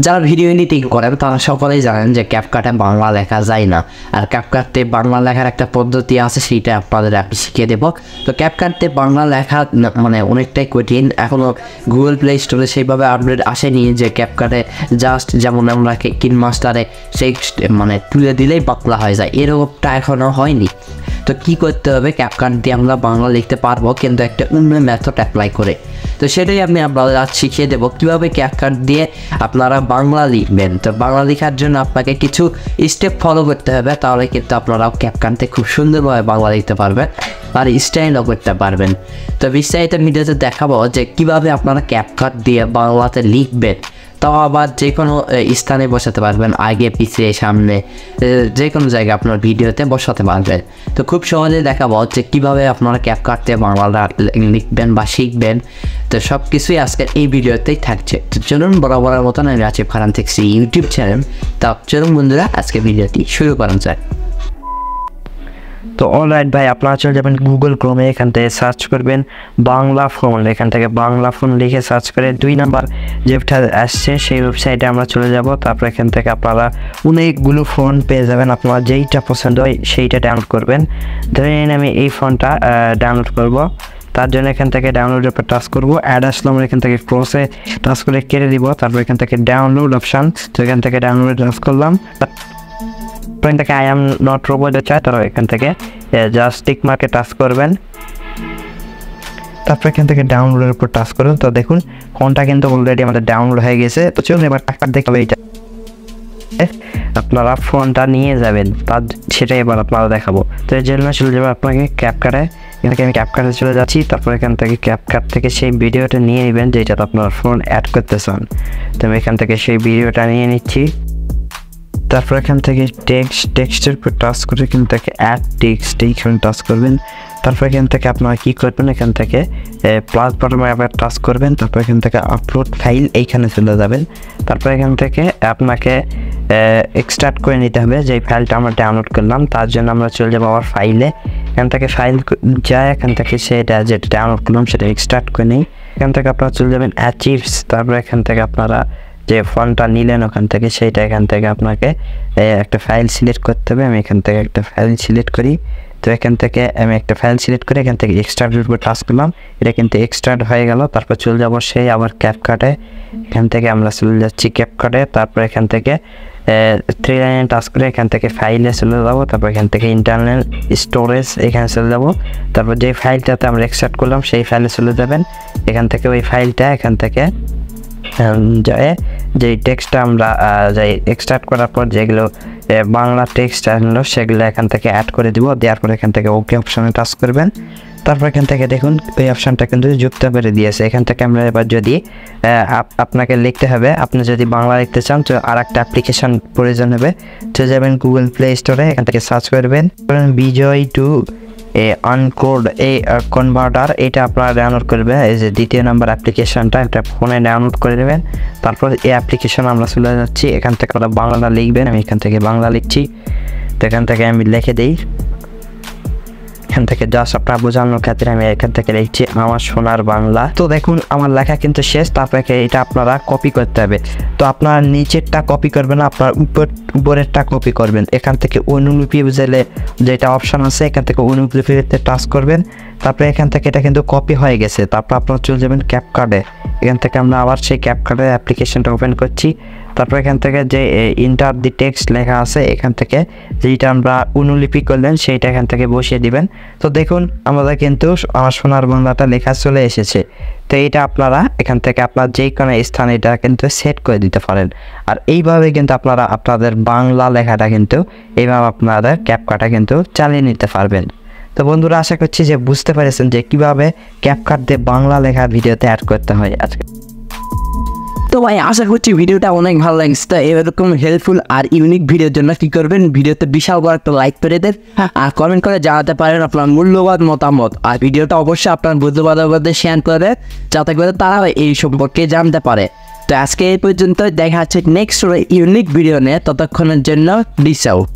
যারা video editing করেন তারা সকলেই জানেন যে ক্যাপকাটে বাংলা লেখা যায় না, আর ক্যাপকাটে বাংলা লেখার একটা পদ্ধতি আছে, সেইটা আপনাদের আমি শিখিয়ে দেবো। তো ক্যাপকাটে বাংলা লেখা মানে অনেকটাই কঠিন, এখনও গুগল প্লে স্টোরে সেইভাবে আপডেট আসেনি যে ক্যাপকাটে জাস্ট যেমন আমরা কিন মাস্টারে সেই মানে তুলে দিলেই বাংলা হয়ে যায়, এরকমটা এখনও হয়নি। তো কী করতে হবে, ক্যাপকাট দিয়ে আমরা বাংলা লিখতে পারবো কিন্তু একটা অন্য মেথড অ্যাপ্লাই করে। তো সেটাই আমি আপনাদের আজ শিখিয়ে দেবো কীভাবে ক্যাপকাট দিয়ে আপনারা বাংলা লিখবেন। তো বাংলা লেখার জন্য আপনাকে কিছু স্টেপ ফলো করতে হবে, তাহলে কিন্তু আপনারাও ক্যাপকাটে খুব সুন্দরভাবে বাংলা লিখতে পারবেন আর স্টাইলও করতে পারবেন। তো বিস্তারিত ভিডিওতে দেখাবো যে কীভাবে আপনারা ক্যাপকাট দিয়ে বাংলাতে লিখবেন, তাও আবার যে কোনো স্থানে বসাতে পারবেন, আগে পিছিয়ে সামনে যে কোনো জায়গায় আপনার ভিডিওতে বসাতে পারবেন। তো খুব সহজে দেখাবো যে কীভাবে আপনারা ক্যাপকাট দিয়ে বাংলাটা লিখবেন বা শিখবেন। তো সব কিছুই আজকের এই ভিডিওতেই থাকছে। তো চলুন বরাবরের মতন আমি আছি Farhan-360 ইউটিউব চ্যানেল। তা চলুন বন্ধুরা আজকে ভিডিওটি শুরু করা যায়। তো অলরাইট ভাই, আপনারা চলে যাবেন গুগল ক্রোমে, এখান থেকে সার্চ করবেন বাংলা ফোন, এখান থেকে বাংলা ফোন লিখে সার্চ করে 2 নাম্বার যেটা আসছে সেই ওয়েবসাইটে আমরা চলে যাব। তারপর এখান থেকে আপনারা অনেকগুলো ফোন পেয়ে যাবেন, আপনার যেইটা পছন্দ হয় সেইটা ডাউনলোড করবেন। ধরে নিন আমি এই ফোনটা ডাউনলোড করব, তার জন্য এখান থেকে ডাউনলোডের উপর টাচ করবো, অ্যাড আসলে আমরা এখান থেকে ক্রসে টাচ করে কেটে দিব। তারপর এখান থেকে ডাউনলোড অপশান, তো এখান থেকে ডাউনলোড টাচ করলাম। এখান থেকে আই এম নট রোবট চাই, তারা এখান থেকে জাস্ট টিক মার্কে টাচ করবেন। তারপর এখান থেকে ডাউনলোডের উপর টাচ করুন। তো দেখুন ফোনটা কিন্তু অলরেডি আমাদের ডাউনলোড হয়ে গেছে। তো চলুন এবার টাকা দেখাবে, এইটা আপনারা ফোনটা নিয়ে যাবেন, তার সেটাই এবার আপনারা দেখাবো। তো এর জন্য চলে যাবে আপনাকে ক্যাপকাটে, এখান থেকে আমি ক্যাপকাটে চলে যাচ্ছি। তারপর এখান থেকে ক্যাপকাট থেকে সেই ভিডিওটা নিয়ে নেবেন যেটা আপনার ফোন অ্যাড করতে চান। তো আমি এখান থেকে সেই ভিডিওটা নিয়ে নিচ্ছি। তারপর এখান থেকে টেক্সটের উপর টাচ করে এখান থেকে অ্যাড টেক্সট এইখানে টাচ করবেন। তারপর এখান থেকে আপনারা কী করবেন, এখান থেকে প্লাস বাটনে আবার টাচ করবেন। তারপর এখান থেকে আপলোড ফাইল এইখানে চলে যাবেন। তারপর এখান থেকে আপনাকে এক্সট্রাক্ট করে নিতে হবে যে ফাইলটা আমরা ডাউনলোড করলাম, তার জন্য আমরা চলে যাবো আবার ফাইলে। এখান থেকে ফাইল যায়, এখান থেকে সেটা যেটা ডাউনলোড করলাম সেটা এক্সট্রাক্ট করে নিই। এখান থেকে আপনারা চলে যাবেন অ্যাচিভস। তারপর এখান থেকে আপনারা যে ফোনটা নিলেন ওখান থেকে সেইটা এখান থেকে আপনাকে একটা ফাইল সিলেক্ট করতে হবে। আমি এখান থেকে একটা ফাইল সিলেক্ট করি। তো এখান থেকে আমি একটা ফাইল সিলেক্ট করে এখান থেকে এক্সট্রাক্টের উপর টাচ করলাম, এটা কিন্তু এক্সট্রাক্ট হয়ে গেল। তারপর চলে যাবো সেই আবার ক্যাপকাটে, এখান থেকে আমরা চলে যাচ্ছি ক্যাপকাটে। তারপর এখান থেকে 3 লাইনে টাচ করে এখান থেকে ফাইলে চলে যাবো। তারপর এখান থেকে ইন্টারনাল স্টোরেজ এখানে চলে যাবো। তারপর যে ফাইলটাতে আমরা এক্সট্রাক্ট করলাম সেই ফাইলে চলে যাবেন। এখান থেকে ওই ফাইলটা এখান থেকে যে টেক্সটটা আমরা যাই এক্সট্রাক্ট করার পর যেগুলো বাংলা টেক্সট আসলো সেগুলো এখান থেকে অ্যাড করে দিব। দেওয়ার পর এখান থেকে ওকে অপশানে টাচ করবেন। তারপর এখান থেকে দেখুন এই অপশানটা কিন্তু যুক্ত করে দিয়েছে। এখান থেকে আমরা এবার যদি আপনাকে লিখতে হবে, আপনি যদি বাংলা লিখতে চান তো আর একটা অ্যাপ্লিকেশান প্রয়োজন হবে। চলে যাবেন গুগল প্লে স্টোরে, এখান থেকে সার্চ করবেন বিজয় টু আনকোড এই কনভার্টার, এটা আপনারা ডাউনলোড করবে। এই যে 2 নম্বর অ্যাপ্লিকেশনটা এটা ফোনে ডাউনলোড করে নেবেন। তারপর এই অ্যাপ্লিকেশন আমরা চলে যাচ্ছি, এখান থেকে আপনারা বাংলা লিখবেন। আমি এখান থেকে বাংলা লিখছি। তো এখান থেকে আমি লিখে দিই, এখান থেকে জাস্ট আপনার বোঝানোর ক্ষেত্রে আমি এখান থেকে লিখছি আমার সোনার বাংলা। তো দেখুন আমার লেখা কিন্তু শেষ। তারপরে এটা আপনারা কপি করতে হবে। তো আপনার নিচেরটা কপি করবেন না, আপনার উপরেরটা কপি করবেন। এখান থেকে অনুলিপি বুঝলে যেটা অপশান আছে এখান থেকে অনুলিপিতে টাচ করবেন। তারপরে এখান থেকে এটা কিন্তু কপি হয়ে গেছে। তারপর আপনারা চলে যাবেন ক্যাপকাটে, এখান থেকে আমরা আবার সেই ক্যাপকাটের অ্যাপ্লিকেশনটা ওপেন করছি। তারপর এখান থেকে যে ইন্টার দি টেক্সট লেখা আছে এখান থেকে যেটা আমরা অনুলিপি করলেন সেইটা এখান থেকে বসিয়ে দিবেন। তো দেখুন আমাদের কিন্তু আমার সোনার বাংলাটা লেখা চলে এসেছে। তো এইটা আপনারা এখান থেকে আপনার যে কোনো স্থানে এটা কিন্তু সেট করে দিতে পারেন। আর এইভাবে কিন্তু আপনারা আপনাদের বাংলা লেখাটা কিন্তু এইভাবে আপনাদের ক্যাপকাটে কিন্তু চালিয়ে নিতে পারবেন। তো বন্ধুরা আশা করছি যে বুঝতে পেরেছেন যে কীভাবে ক্যাপকাট দিয়ে বাংলা লেখা ভিডিওতে অ্যাড করতে হয় আজকে। তো ভাই আশা করছি ভিডিওটা অনেক ভালো লাগছে। তো এরকম হেল্পফুল আর ইউনিক ভিডিওর জন্য কী করবেন, ভিডিওতে বিশাল বড় একটা লাইক করে দেন আর কমেন্ট করে জানাতে পারেন আপনার মূল্যবান মতামত। আর ভিডিওটা অবশ্যই আপনার বন্ধু-বান্ধবদের শেয়ার করে যাতে করে তারা এই সম্পর্কে জানতে পারে। তো আজকে এই পর্যন্ত, দেখা হচ্ছে নেক্সট ইউনিক ভিডিও নিয়ে। ততক্ষণের জন্য পিস আউট।